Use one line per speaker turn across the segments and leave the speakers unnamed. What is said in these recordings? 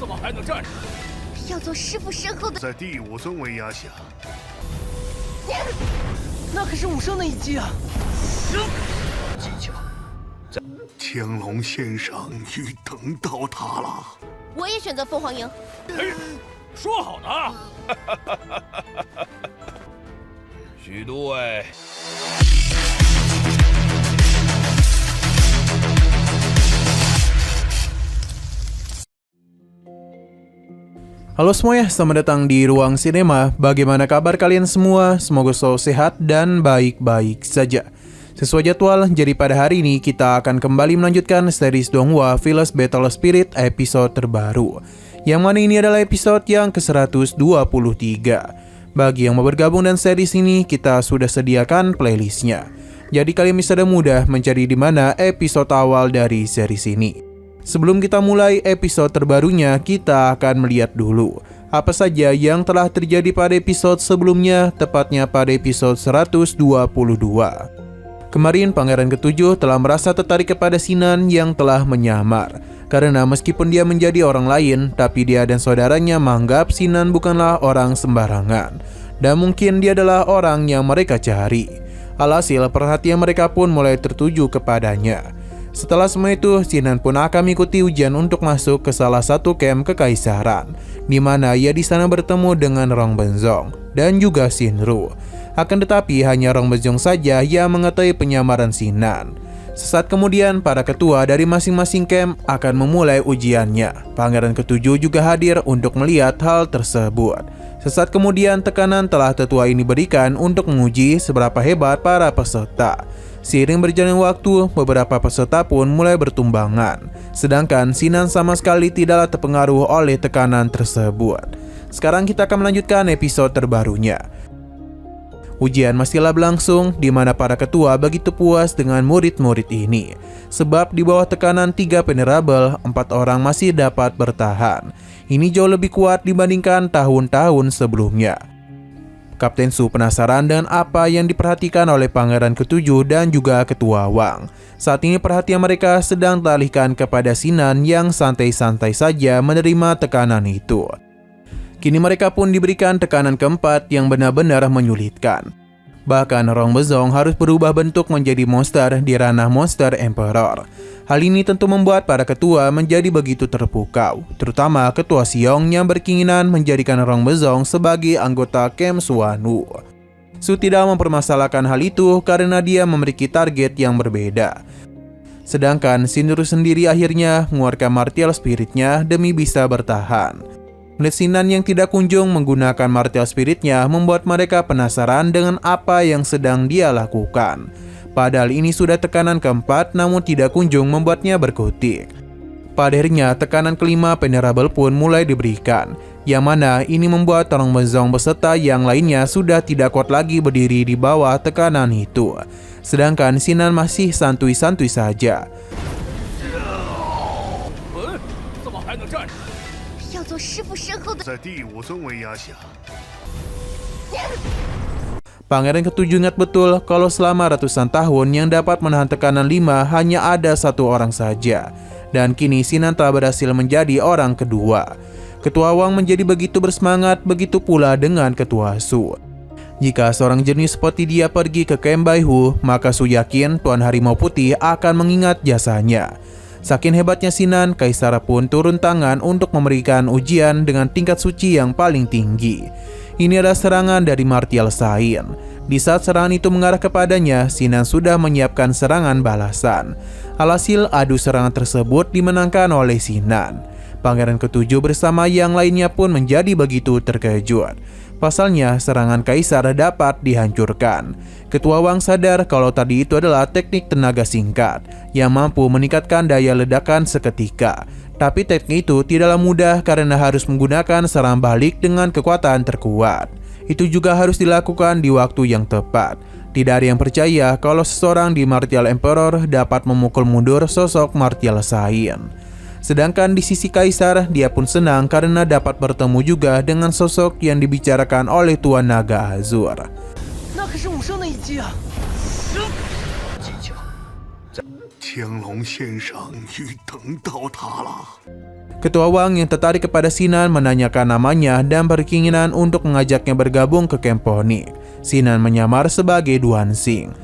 怎么还能站着？
要做师傅身后的。
在第5尊威压下，
那可是武圣的一击啊！
技巧，
天龙先生欲等到他了。
我也选择凤凰营。
哎，说好的啊！许都尉。
Halo semuanya, selamat datang di Ruang Sinema. Bagaimana kabar kalian semua? Semoga selalu sehat dan baik-baik saja. Sesuai jadwal, jadi pada hari ini kita akan kembali melanjutkan series Donghua Village Battle Spirit episode terbaru. Yang mana ini adalah episode yang ke-123. Bagi yang mau bergabung dan series ini, kita sudah sediakan playlistnya. Jadi kalian bisa dengan mudah mencari di mana episode awal dari series ini. Sebelum kita mulai episode terbarunya, kita akan melihat dulu apa saja yang telah terjadi pada episode sebelumnya, tepatnya pada episode 122. Kemarin Pangeran ke-7 telah merasa tertarik kepada Sinan yang telah menyamar. Karena meskipun dia menjadi orang lain, tapi dia dan saudaranya menganggap Sinan bukanlah orang sembarangan. Dan mungkin dia adalah orang yang mereka cari. Alhasil perhatian mereka pun mulai tertuju kepadanya. Setelah semua itu, Sinan pun akan mengikuti ujian untuk masuk ke salah satu camp kekaisaran, di mana ia di sana bertemu dengan Rong Benzong dan juga Shinru. Akan tetapi hanya Rong Benzong saja yang mengetahui penyamaran Sinan. Sesaat kemudian, para ketua dari masing-masing camp akan memulai ujiannya. Pangeran ke-7 juga hadir untuk melihat hal tersebut. Sesaat kemudian, tekanan telah tetua ini berikan untuk menguji seberapa hebat para peserta. Seiring berjalannya waktu, beberapa peserta pun mulai bertumbangan. Sedangkan Sinan sama sekali tidaklah terpengaruh oleh tekanan tersebut. Sekarang kita akan melanjutkan episode terbarunya. Ujian masihlah berlangsung, di mana para ketua begitu puas dengan murid-murid ini. Sebab di bawah tekanan 3 venerable, 4 orang masih dapat bertahan. Ini jauh lebih kuat dibandingkan tahun-tahun sebelumnya. Kapten Su penasaran dengan apa yang diperhatikan oleh Pangeran ke-7 dan juga Ketua Wang. Saat ini perhatian mereka sedang teralihkan kepada Sinan yang santai-santai saja menerima tekanan itu. Kini mereka pun diberikan tekanan keempat yang benar-benar menyulitkan. Bahkan Rong Benzong harus berubah bentuk menjadi monster di ranah Monster Emperor. Hal ini tentu membuat para ketua menjadi begitu terpukau, terutama Ketua Xiong yang berkeinginan menjadikan Rong Benzong sebagai anggota camp Suanu. Su tidak mempermasalahkan hal itu karena dia memiliki target yang berbeda. Sedangkan Shinru sendiri akhirnya mengeluarkan martial spiritnya demi bisa bertahan. Melihat Sinan yang tidak kunjung menggunakan martial spiritnya membuat mereka penasaran dengan apa yang sedang dia lakukan. Padahal ini sudah tekanan keempat namun tidak kunjung membuatnya berkutik. Pada akhirnya tekanan kelima venerable pun mulai diberikan, yang mana ini membuat Rong Benzong beserta yang lainnya sudah tidak kuat lagi berdiri di bawah tekanan itu. Sedangkan Sinan masih santuy-santuy saja.
怎么还能站着？
要做师傅身后的。
在第5尊威压下，
Pangeran ke-7 ingat betul kalau selama ratusan tahun yang dapat menahan tekanan 5 hanya ada satu orang saja. Dan kini Sinan telah berhasil menjadi orang kedua. Ketua Wang menjadi begitu bersemangat, begitu pula dengan Ketua Su. Jika seorang jenius seperti dia pergi ke camp Baihu, maka Su yakin Tuan Harimau Putih akan mengingat jasanya. Saking hebatnya Sinan, Kaisar pun turun tangan untuk memberikan ujian dengan tingkat suci yang paling tinggi. Ini adalah serangan dari Martial Sain. Di saat serangan itu mengarah kepadanya, Sinan sudah menyiapkan serangan balasan. Alhasil adu serangan tersebut dimenangkan oleh Sinan. Pangeran ke-7 bersama yang lainnya pun menjadi begitu terkejut. Pasalnya serangan Kaisar dapat dihancurkan. Ketua Wang sadar kalau tadi itu adalah teknik tenaga singkat yang mampu meningkatkan daya ledakan seketika. Tapi teknik itu tidaklah mudah karena harus menggunakan serangan balik dengan kekuatan terkuat. Itu juga harus dilakukan di waktu yang tepat. Tidak ada yang percaya kalau seseorang di Martial Emperor dapat memukul mundur sosok Martial Sain. Sedangkan di sisi Kaisar, dia pun senang karena dapat bertemu juga dengan sosok yang dibicarakan oleh Tuan Naga Azur.
那可是武圣的一击啊！
技巧，
天龙先生已等到他了。
Ketua Wang yang tertarik kepada Sinan menanyakan namanya dan berkeinginan untuk mengajaknya bergabung ke Kemponik. Sinan menyamar sebagai Duan Xing.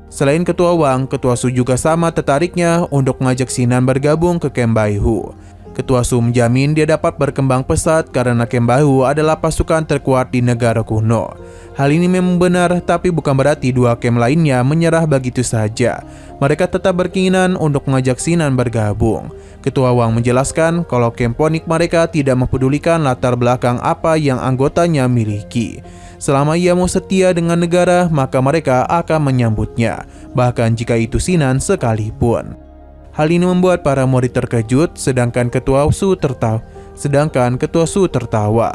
Selain Ketua Wang, Ketua Su juga sama tertariknya untuk mengajak Sinan bergabung ke Kem Baihu. Ketua Su menjamin dia dapat berkembang pesat karena Kem Baihu adalah pasukan terkuat di negara kuno. Hal ini memang benar, tapi bukan berarti dua kem lainnya menyerah begitu saja. Mereka tetap berkeinginan untuk mengajak Sinan bergabung. Ketua Wang menjelaskan kalau Kemponik mereka tidak mempedulikan latar belakang apa yang anggotanya miliki. Selama ia mau setia dengan negara, maka mereka akan menyambutnya, bahkan jika itu Sinan sekalipun. Hal ini membuat para murid terkejut, sedangkan Ketua Su tertawa.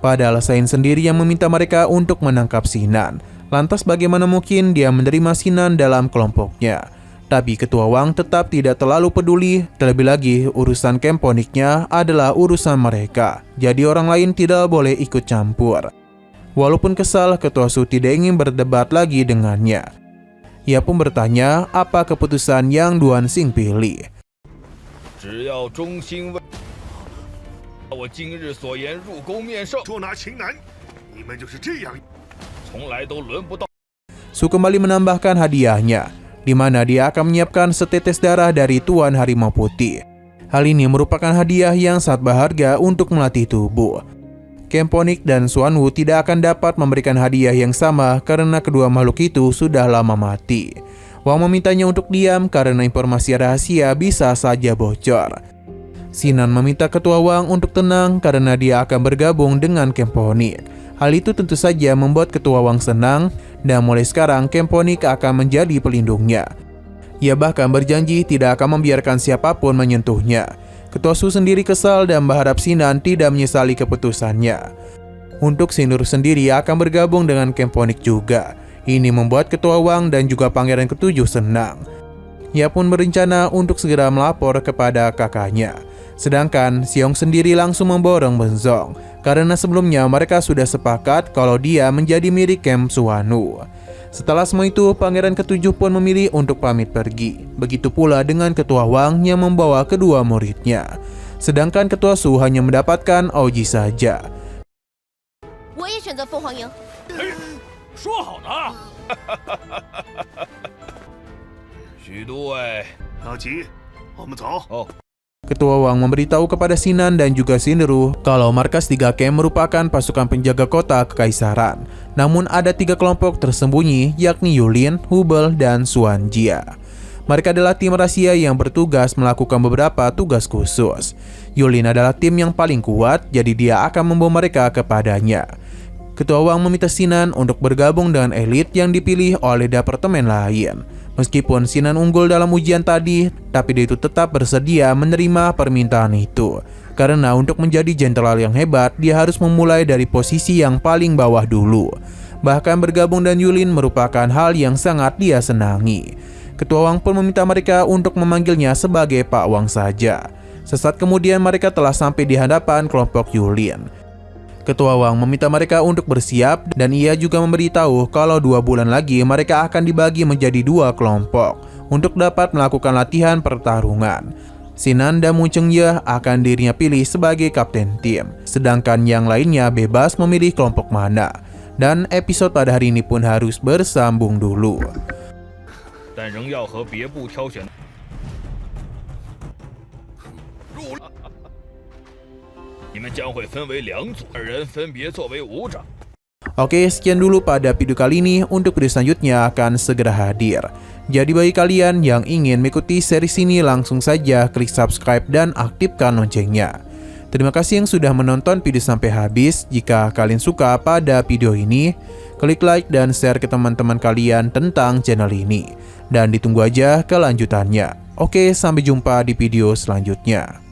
Padahal Sain sendiri yang meminta mereka untuk menangkap Sinan. Lantas bagaimana mungkin dia menerima Sinan dalam kelompoknya? Tapi Ketua Wang tetap tidak terlalu peduli, terlebih lagi urusan Kemponiknya adalah urusan mereka. Jadi orang lain tidak boleh ikut campur. Walaupun kesal, Ketua Su tidak ingin berdebat lagi dengannya. Ia pun bertanya apa keputusan yang Duan Xing pilih.
只要忠心为我今日所言入宫面圣，
捉拿秦南，你们就是这样。
从来都轮不到。
Su kembali menambahkan hadiahnya, di mana dia akan menyiapkan setetes darah dari Tuan Harimau Putih. Hal ini merupakan hadiah yang sangat berharga untuk melatih tubuh. Kemponik dan Xuan Wu tidak akan dapat memberikan hadiah yang sama karena kedua makhluk itu sudah lama mati. Wang memintanya untuk diam karena informasi rahasia bisa saja bocor. Sinan meminta Ketua Wang untuk tenang karena dia akan bergabung dengan Kemponik. Hal itu tentu saja membuat Ketua Wang senang dan mulai sekarang Kemponik akan menjadi pelindungnya. Ia bahkan berjanji tidak akan membiarkan siapapun menyentuhnya. Ketua Su sendiri kesal dan berharap Sinan tidak menyesali keputusannya. Untuk Sinur sendiri akan bergabung dengan Kemponik juga. Ini membuat Ketua Wang dan juga Pangeran Ketujuh senang. Ia pun berencana untuk segera melapor kepada kakaknya. Sedangkan Xiong sendiri langsung memborong Benzong, karena sebelumnya mereka sudah sepakat kalau dia menjadi milik Kem Suanu. Setelah semua itu, Pangeran Ketujuh pun memilih untuk pamit pergi. Begitu pula dengan Ketua Wang yang membawa kedua muridnya. Sedangkan Ketua Su hanya mendapatkan Oji saja.
我也选择凤凰营。
说好的。许都尉，
老吉，我们走。
哦，
Ketua Wang memberitahu kepada Sinan dan juga Sinru kalau markas 3 Kem merupakan pasukan penjaga kota kekaisaran. Namun ada 3 kelompok tersembunyi, yakni Yulin, Hubel, dan Xuan Jia. Mereka adalah tim rahasia yang bertugas melakukan beberapa tugas khusus. Yulin adalah tim yang paling kuat, jadi dia akan membawa mereka kepadanya. Ketua Wang meminta Sinan untuk bergabung dengan elit yang dipilih oleh departemen lain. Meskipun Sinan unggul dalam ujian tadi, tapi dia itu tetap bersedia menerima permintaan itu. Karena untuk menjadi jenderal yang hebat, dia harus memulai dari posisi yang paling bawah dulu. Bahkan bergabung dengan Yulin merupakan hal yang sangat dia senangi. Ketua Wang pun meminta mereka untuk memanggilnya sebagai Pak Wang saja. Sesaat kemudian mereka telah sampai di hadapan kelompok Yulin. Ketua Wang meminta mereka untuk bersiap dan ia juga memberitahu kalau 2 bulan lagi mereka akan dibagi menjadi 2 kelompok untuk dapat melakukan latihan pertarungan. Sinan dan Mu Chengye akan dirinya pilih sebagai kapten tim, sedangkan yang lainnya bebas memilih kelompok mana. Dan episode pada hari ini pun harus bersambung dulu.
但仍要和别部挑选。入。你们将会分为2组，2人分别作为武长。
Oke, sekian dulu pada video kali ini. Untuk video selanjutnya akan segera hadir. Jadi bagi kalian yang ingin mengikuti series ini, langsung saja klik subscribe dan aktifkan loncengnya. Terima kasih yang sudah menonton video sampai habis. Jika kalian suka pada video ini, klik like dan share ke teman-teman kalian tentang channel ini. Dan ditunggu aja kelanjutannya. Oke, sampai jumpa di video selanjutnya.